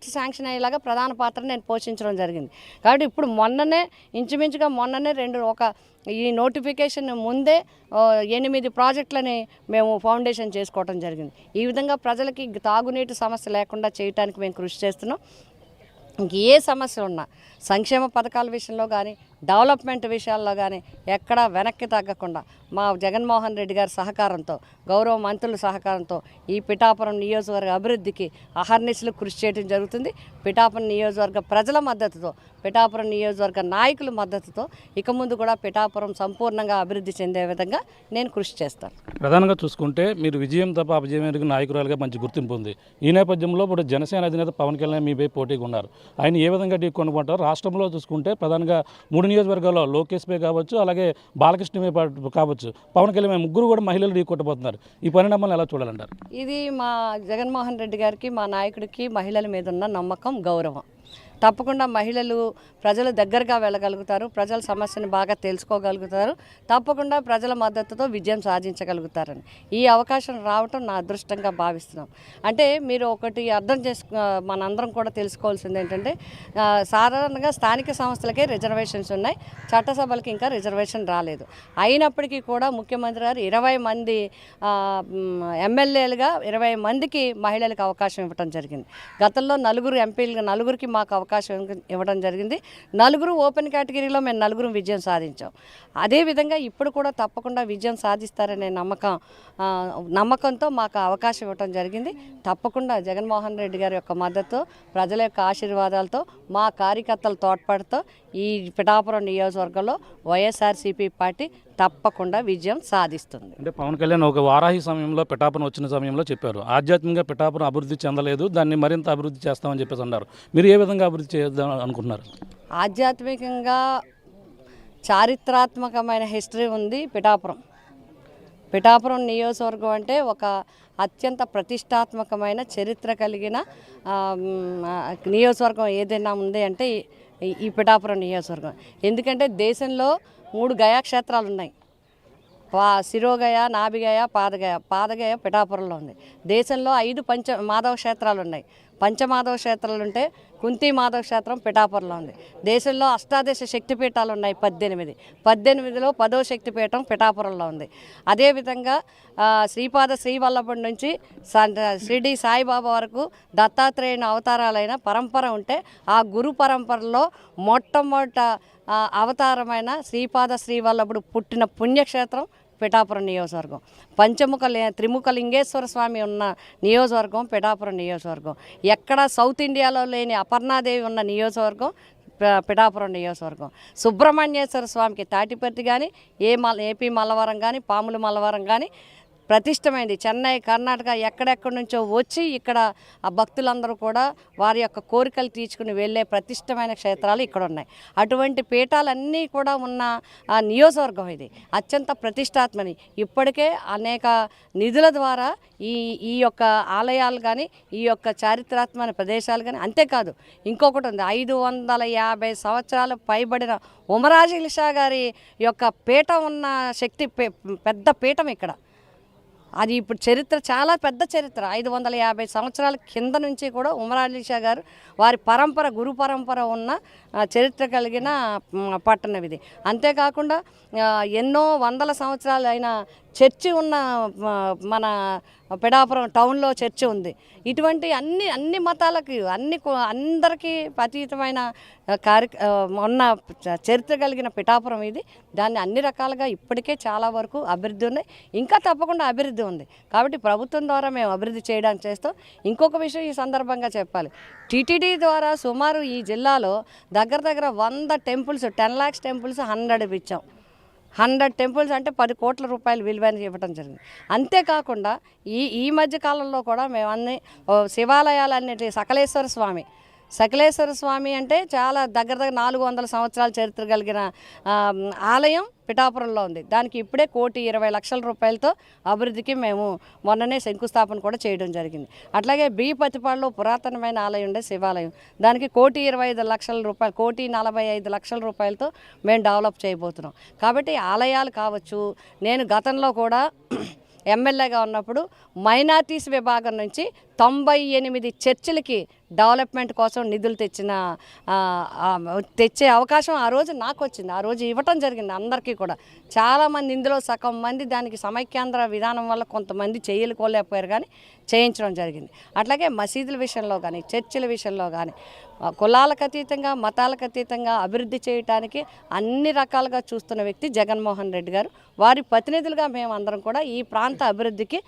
Project sanction అయ్యేలాగా ప్రధాన పాత్ర నేను పోషించడం జరిగింది. కాబట్టి ఇప్పుడు మొన్ననే ఇంచుమించుగా ఈ నోటిఫికేషన్ ముందే 8 ప్రాజెక్టులని మేము ఫౌండేషన్ చేసుకోవడం జరిగింది. ఈ విధంగా ప్రజలకి తాగునీటి సమస్య లేకుండా చేయడానికి మేము కృషి చేస్తున్నాం. ఏ సమస్య ఉన్నా సంక్షేమ పథకాల విషయంలో కానీ డెవలప్మెంట్ విషయాల్లో కానీ ఎక్కడా వెనక్కి తగ్గకుండా మా జగన్మోహన్ రెడ్డి గారి సహకారంతో, గౌరవ మంత్రుల సహకారంతో ఈ పిఠాపురం నియోజకవర్గ అభివృద్ధికి అహర్నిశలు కృషి చేయడం జరుగుతుంది. పిఠాపురం నియోజకవర్గ ప్రజల మద్దతుతో, పిఠాపురం నియోజకవర్గ నాయకుల మద్దతుతో ఇక ముందు కూడా పిఠాపురం సంపూర్ణంగా అభివృద్ధి చెందే విధంగా నేను కృషి చేస్తాను. ప్రధానంగా చూసుకుంటే మీరు విజయం తప్ప అపజయం ఎరిగిన నాయకురాలుగా మంచి గుర్తింపు ఉంది. ఈ నేపథ్యంలో ఇప్పుడు జనసేన అధినేత పవన్ కళ్యాణ్ మీపై పోటీగా ఉన్నారు. ఆయన ఏ విధంగా ఢీకొనుకుంటారు? రాష్ట్రంలో చూసుకుంటే ప్రధానంగా 3 నియోజకవర్గాల్లో లోకేష్పై కావచ్చు, అలాగే బాలకృష్ణపై కావచ్చు, పవన్ కళ్యాణ్ ముగ్గురు కూడా మహిళలు ఢీకొట్టబోతున్నారు. ఈ పరిణామాలను ఎలా చూడాలంటారు? ఇది మా జగన్మోహన్ రెడ్డి గారికి, మా నాయకుడికి మహిళల మీద ఉన్న నమ్మకం, గౌరవం. తప్పకుండా మహిళలు ప్రజల దగ్గరగా వెళ్ళగలుగుతారు, ప్రజల సమస్యను బాగా తెలుసుకోగలుగుతారు, తప్పకుండా ప్రజల మద్దతుతో విజయం సాధించగలుగుతారని ఈ అవకాశం రావటం నా అదృష్టంగా భావిస్తున్నాం. అంటే మీరు ఒకటి అర్థం మనందరం కూడా తెలుసుకోవాల్సింది ఏంటంటే, సాధారణంగా స్థానిక సంస్థలకే రిజర్వేషన్స్ ఉన్నాయి, చట్టసభలకి ఇంకా రిజర్వేషన్ రాలేదు. అయినప్పటికీ కూడా ముఖ్యమంత్రి గారు 20 మంది ఎమ్మెల్యేలుగా 20 మందికి మహిళలకు అవకాశం ఇవ్వడం జరిగింది. గతంలో 4 ఎంపీలుగా 4కి మాకు అవకాశం ఇవ్వడం జరిగింది. 4 ఓపెన్ కేటగిరీలో మేము 4 విజయం సాధించాం. అదేవిధంగా ఇప్పుడు కూడా తప్పకుండా విజయం సాధిస్తారనే నమ్మకంతో మాకు అవకాశం ఇవ్వడం జరిగింది. తప్పకుండా జగన్మోహన్ రెడ్డి గారి యొక్క మద్దతు, ప్రజల యొక్క ఆశీర్వాదాలతో, మా కార్యకర్తల తోడ్పాటుతో ఈ పిఠాపురం నియోజకవర్గంలో వైఎస్ఆర్సీపీ పార్టీ తప్పకుండా విజయం సాధిస్తుంది. అంటే పవన్ కళ్యాణ్ ఒక వారాహి సమయంలో పిఠాపురం వచ్చిన సమయంలో చెప్పారు, ఆధ్యాత్మికంగా పిఠాపురం అభివృద్ధి చెందలేదు, దాన్ని మరింత అభివృద్ధి చేస్తామని చెప్పేసి అన్నారు. మీరు ఏ విధంగా అభివృద్ధి చేద్దాం అనుకుంటున్నారు? ఆధ్యాత్మికంగా చారిత్రాత్మకమైన హిస్టరీ ఉంది పిఠాపురం నియోజకవర్గం అంటే ఒక అత్యంత ప్రతిష్టాత్మకమైన చరిత్ర కలిగిన నియోజకవర్గం ఏదైనా ఉంది అంటే ఈ పిఠాపురం నియోజకవర్గం. ఎందుకంటే దేశంలో 3 గయాక్షేత్రాలు ఉన్నాయి. శిరోగయ, నాభిగయ, పాదగయ పిఠాపురంలో ఉంది. దేశంలో 5 మాధవ క్షేత్రాలు ఉన్నాయి. పంచమాధవ క్షేత్రాలు ఉంటే కుంతి మాధవ క్షేత్రం పిఠాపురంలో ఉంది. దేశంలో అష్టాదశ శక్తిపీఠాలు ఉన్నాయి 18లో 10వ శక్తిపీఠం పిఠాపురంలో ఉంది. అదేవిధంగా శ్రీవల్లభుడి నుంచి షిరిడి సాయిబాబా వరకు దత్తాత్రేయుని అవతారాలైన పరంపర ఉంటే, ఆ గురు పరంపరలో మొట్టమొదట అవతారమైన శ్రీవల్లభుడు పుట్టిన పుణ్యక్షేత్రం పిఠాపురం నియోజకవర్గం. త్రిముఖ లింగేశ్వర స్వామి ఉన్న నియోజకవర్గం పిఠాపురం నియోజకవర్గం. ఎక్కడ సౌత్ ఇండియాలో లేని అపర్ణాదేవి ఉన్న నియోజకవర్గం పిఠాపురం నియోజకవర్గం. సుబ్రహ్మణ్యేశ్వర స్వామికి తాటిపర్తి కానీ, ఏపీ మల్లవరం కానీ, పాముల మల్లవరం కానీ ప్రతిష్టమైంది. చెన్నై, కర్ణాటక ఎక్కడెక్కడి నుంచో వచ్చి ఇక్కడ ఆ భక్తులందరూ కూడా వారి యొక్క కోరికలు తీర్చుకుని వెళ్ళే ప్రతిష్టమైన క్షేత్రాలు ఇక్కడ ఉన్నాయి. అటువంటి పీఠాలన్నీ కూడా ఉన్న నియోజకవర్గం ఇది అత్యంత ప్రతిష్టాత్మని. ఇప్పటికే అనేక నిధుల ద్వారా ఈ యొక్క ఆలయాలు కానీ, ఈ యొక్క చారిత్రాత్మక ప్రదేశాలు కానీ, అంతేకాదు ఇంకొకటి ఉంది. 550 సంవత్సరాలు పైబడిన ఉమరాజిలిషా గారి యొక్క పీఠం ఉన్న పెద్ద పీఠం ఇక్కడ. అది ఇప్పుడు చరిత్ర చాలా పెద్ద చరిత్ర. 550 సంవత్సరాల కింద నుంచి కూడా ఉమరాలిషా గారు వారి గురు పరంపర ఉన్న చరిత్ర కలిగిన పట్టణం ఇది. అంతేకాకుండా ఎన్నో వందల సంవత్సరాలు అయిన చర్చి ఉన్న మన పిఠాపురం టౌన్లో చర్చి ఉంది. ఇటువంటి అన్ని మతాలకి అందరికీ అతీతమైన ఉన్న చరిత్ర కలిగిన పిఠాపురం ఇది. దాన్ని అన్ని రకాలుగా ఇప్పటికే చాలా వరకు అభివృద్ధి ఉన్నాయి, ఇంకా తప్పకుండా అభివృద్ధి ఉంది. కాబట్టి ప్రభుత్వం ద్వారా మేము అభివృద్ధి చేయడానికి చేస్తాం. ఇంకొక విషయం ఈ సందర్భంగా చెప్పాలి, టీటీడీ ద్వారా సుమారు ఈ జిల్లాలో దగ్గర 100 టెంపుల్స్, 10 lakhs టెంపుల్స్ 100 ఇచ్చాం. 100 టెంపుల్స్ అంటే 10 కోట్ల రూపాయలు విలువైన ఇవ్వడం జరిగింది. అంతేకాకుండా ఈ మధ్య కాలంలో కూడా మేము అన్ని శివాలయాలన్నిటి సకలేశ్వర స్వామి అంటే చాలా దగ్గర 400 సంవత్సరాల చరిత్ర కలిగిన ఆలయం పిఠాపురంలో ఉంది. దానికి ఇప్పుడే 1,20,00,000 రూపాయలతో అభివృద్ధికి మేము మొన్ననే శంకుస్థాపన కూడా చేయడం జరిగింది. అట్లాగే బీపతిపాడులో పురాతనమైన ఆలయం ఉండే శివాలయం, దానికి 1,25,00,000 రూపాయలు, 1,45,00,000 రూపాయలతో మేము డెవలప్ చేయబోతున్నాం. కాబట్టి ఆలయాలు కావచ్చు, నేను గతంలో కూడా ఎమ్మెల్యేగా ఉన్నప్పుడు మైనార్టీస్ విభాగం నుంచి 98 చర్చిలకి డెవలప్మెంట్ కోసం నిధులు తెచ్చే అవకాశం ఆ రోజు నాకు వచ్చింది. ఆ రోజు ఇవ్వటం జరిగింది అందరికీ కూడా. చాలామంది ఇందులో సగం మంది దానికి సమైక్యాంధ్ర విధానం వల్ల కొంతమంది చేయలేకపోయారు, కానీ చేయించడం జరిగింది. అట్లాగే మసీదుల విషయంలో కానీ, చర్చిల విషయంలో కానీ కులాలకు అతీతంగా, మతాలకు అతీతంగా అభివృద్ధి చేయడానికి అన్ని రకాలుగా చూస్తున్న వ్యక్తి జగన్మోహన్ రెడ్డి గారు. వారి ప్రతినిధులుగా మేము అందరం కూడా ఈ ప్రాంత అభివృద్ధికి